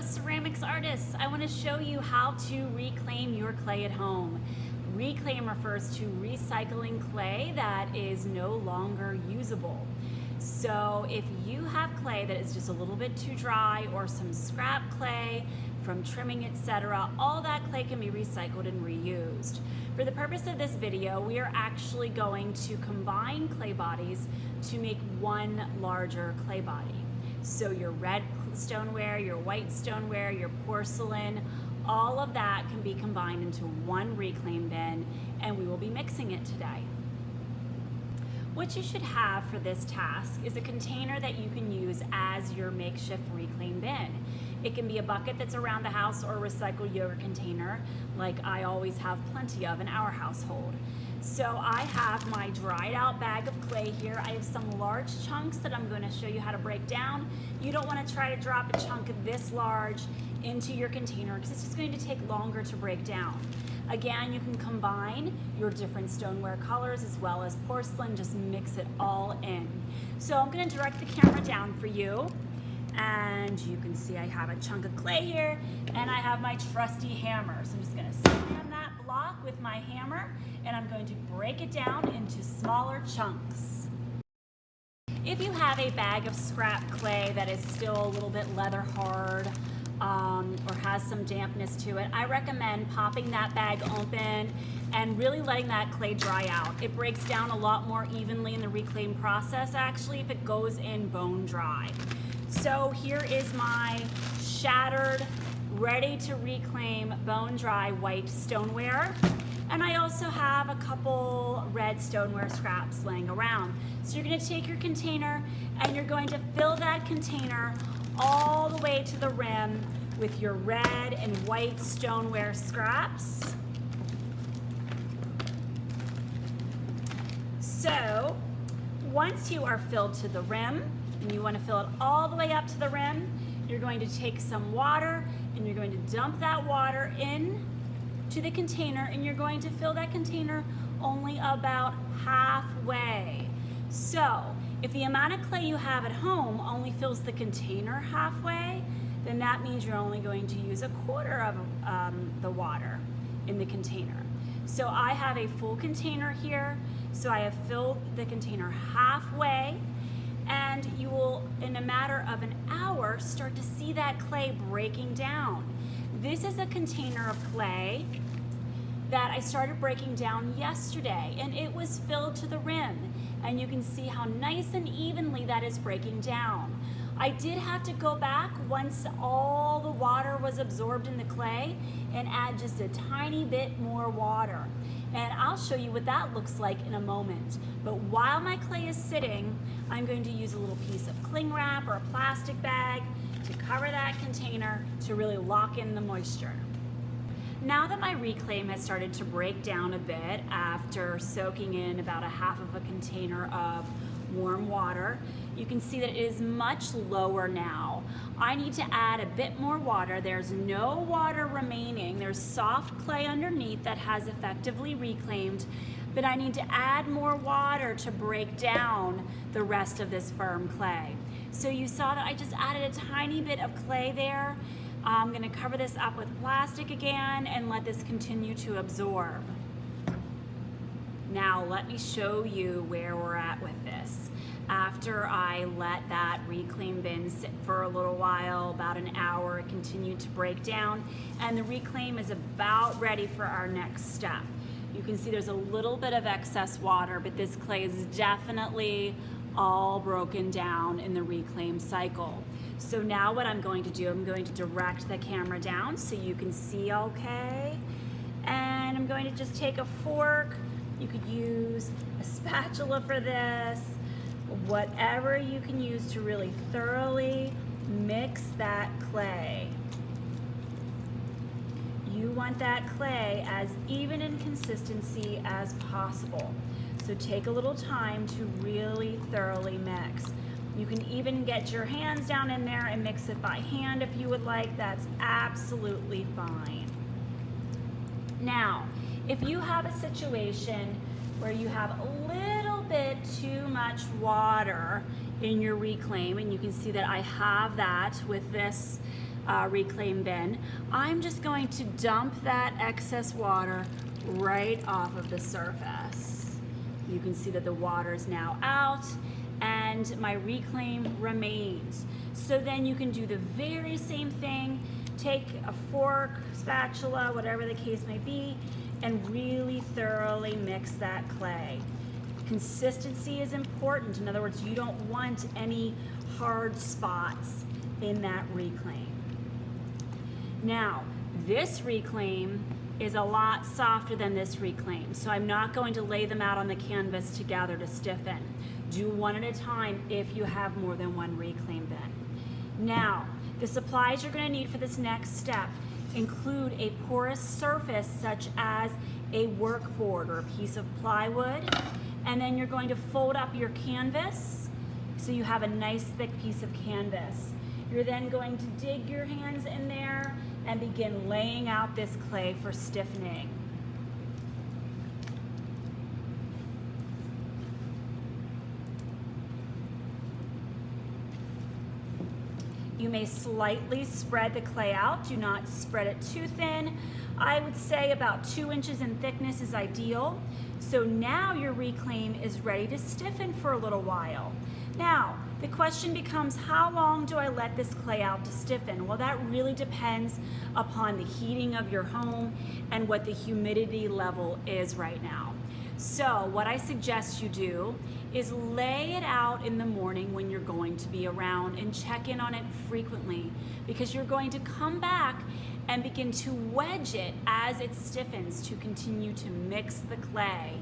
ceramics artists. I want to show you how to reclaim your clay at home. Reclaim refers to recycling clay that is no longer usable. So if you have clay that is just a little bit too dry or some scrap clay from trimming, etc., all that clay can be recycled and reused. For the purpose of this video, we are actually going to combine clay bodies to make one larger clay body. So your red stoneware, your white stoneware, your porcelain, all of that can be combined into one reclaim bin, and we will be mixing it today. What you should have for this task is a container that you can use as your makeshift reclaim bin. It can be a bucket that's around the house or a recycled yogurt container, like I always have plenty of in our household. So I have my dried out bag of clay here. I have some large chunks that I'm going to show you how to break down. You don't want to try to drop a chunk this large into your container because it's just going to take longer to break down. Again, you can combine your different stoneware colors as well as porcelain, just mix it all in. So I'm going to direct the camera down for you, and you can see I have a chunk of clay here and I have my trusty hammer. So I'm just going to slam that block with my hammer and I'm going to break it down into smaller chunks. If you have a bag of scrap clay that is still a little bit leather hard, or has some dampness to it, I recommend popping that bag open and really letting that clay dry out. It breaks down a lot more evenly in the reclaim process actually if it goes in bone dry. So here is my shattered, ready to reclaim bone dry white stoneware. And I also have a couple red stoneware scraps laying around. So you're going to take your container and you're going to fill that container all the way to the rim with your red and white stoneware scraps. So once you are filled to the rim, and you want to fill it all the way up to the rim, you're going to take some water and you're going to dump that water in to the container, and you're going to fill that container only about halfway. So if the amount of clay you have at home only fills the container halfway, then that means you're only going to use a quarter of the water in the container. So I have a full container here, so I have filled the container halfway, and you will, in a matter of an hour, start to see that clay breaking down. This is a container of clay that I started breaking down yesterday, and it was filled to the rim. And you can see how nice and evenly that is breaking down. I did have to go back once all the water was absorbed in the clay and add just a tiny bit more water. And I'll show you what that looks like in a moment. But while my clay is sitting, I'm going to use a little piece of cling wrap or a plastic bag to cover that container to really lock in the moisture. Now that my reclaim has started to break down a bit after soaking in about a half of a container of warm water, you can see that it is much lower now. I need to add a bit more water. There's no water remaining. There's soft clay underneath that has effectively reclaimed, but I need to add more water to break down the rest of this firm clay. So you saw that I just added a tiny bit of clay there. I'm going to cover this up with plastic again and let this continue to absorb. Now let me show you where we're at with this. After I let that reclaim bin sit for a little while, about an hour, it continued to break down, and the reclaim is about ready for our next step. You can see there's a little bit of excess water, but this clay is definitely all broken down in the reclaim cycle. So now what I'm going to do, I'm going to direct the camera down so you can see okay. And I'm going to just take a fork. You could use a spatula for this, whatever you can use to really thoroughly mix that clay. You want that clay as even in consistency as possible. So take a little time to really thoroughly mix. You can even get your hands down in there and mix it by hand if you would like. That's absolutely fine. Now, if you have a situation where you have a little bit too much water in your reclaim, and you can see that I have that with this reclaim bin, I'm just going to dump that excess water right off of the surface. You can see that the water is now out and my reclaim remains. So then you can do the very same thing, take a fork, spatula, whatever the case may be, and really thoroughly mix that clay. Consistency is important. In other words, you don't want any hard spots in that reclaim. Now, this reclaim is a lot softer than this reclaim, so I'm not going to lay them out on the canvas together to stiffen. Do one at a time if you have more than one reclaim bin. Now, the supplies you're going to need for this next step include a porous surface such as a work board or a piece of plywood, and then you're going to fold up your canvas so you have a nice thick piece of canvas. You're then going to dig your hands in there and begin laying out this clay for stiffening. You may slightly spread the clay out. Do not spread it too thin. I would say about 2 inches in thickness is ideal. So now your reclaim is ready to stiffen for a little while. Now, the question becomes, how long do I let this clay out to stiffen? Well, that really depends upon the heating of your home and what the humidity level is right now. So what I suggest you do is lay it out in the morning when you're going to be around and check in on it frequently, because you're going to come back and begin to wedge it as it stiffens to continue to mix the clay.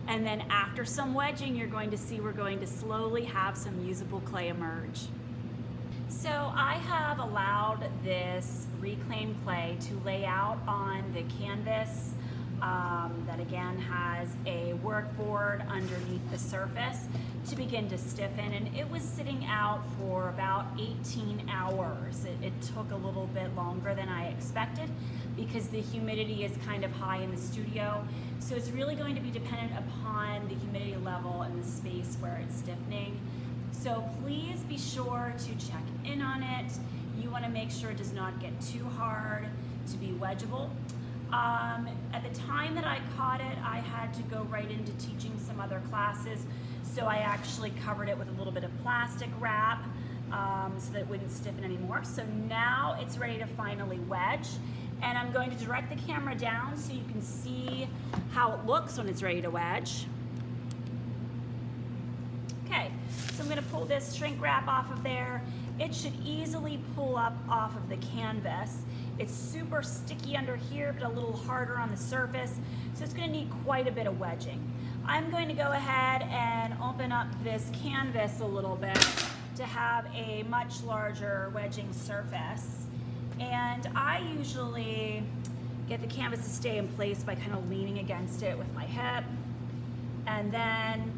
And then after some wedging, you're going to see we're going to slowly have some usable clay emerge. So I have allowed this reclaimed clay to lay out on the canvas that again has a work board underneath the surface to begin to stiffen, and it was sitting out for about 18 hours. It took a little bit longer than I expected because the humidity is kind of high in the studio, so it's really going to be dependent upon the humidity level and the space where it's stiffening. So please be sure to check in on it. You want to make sure it does not get too hard to be wedgeable. At the time that I caught it, I had to go right into teaching some other classes, so I actually covered it with a little bit of plastic wrap so that it wouldn't stiffen anymore. So now it's ready to finally wedge, and I'm going to direct the camera down so you can see how it looks when it's ready to wedge. Okay, so I'm going to pull this shrink wrap off of there. It should easily pull up off of the canvas. It's super sticky under here, but a little harder on the surface, so it's going to need quite a bit of wedging. I'm going to go ahead and open up this canvas a little bit to have a much larger wedging surface. And I usually get the canvas to stay in place by kind of leaning against it with my hip, and then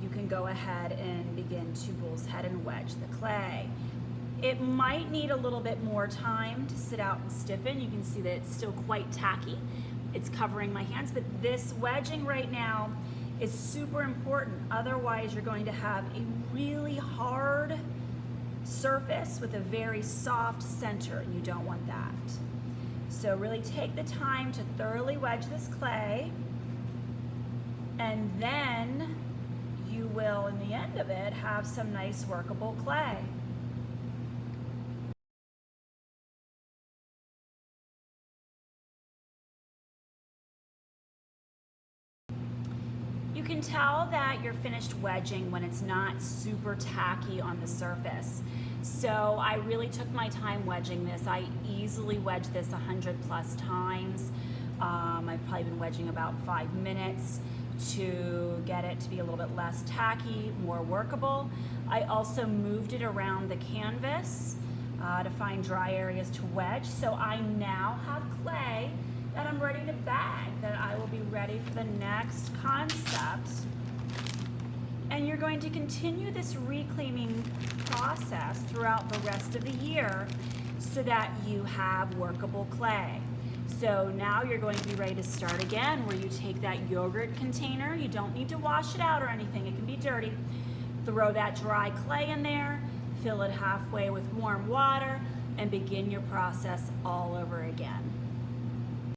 you can go ahead and begin to bull's head and wedge the clay. It might need a little bit more time to sit out and stiffen. You can see that it's still quite tacky. It's covering my hands, but this wedging right now is super important. Otherwise, you're going to have a really hard surface with a very soft center, and you don't want that. So really take the time to thoroughly wedge this clay, and then you will, in the end of it, have some nice workable clay. You can tell that you're finished wedging when it's not super tacky on the surface. So I really took my time wedging this. I easily wedged this 100+ times. I've probably been wedging about 5 minutes to get it to be a little bit less tacky, more workable. I also moved it around the canvas to find dry areas to wedge. So I now have clay that I'm ready to bag, that I will be ready for the next concept. And you're going to continue this reclaiming process throughout the rest of the year so that you have workable clay. So now you're going to be ready to start again, where you take that yogurt container, you don't need to wash it out or anything, it can be dirty. Throw that dry clay in there, fill it halfway with warm water, and begin your process all over again.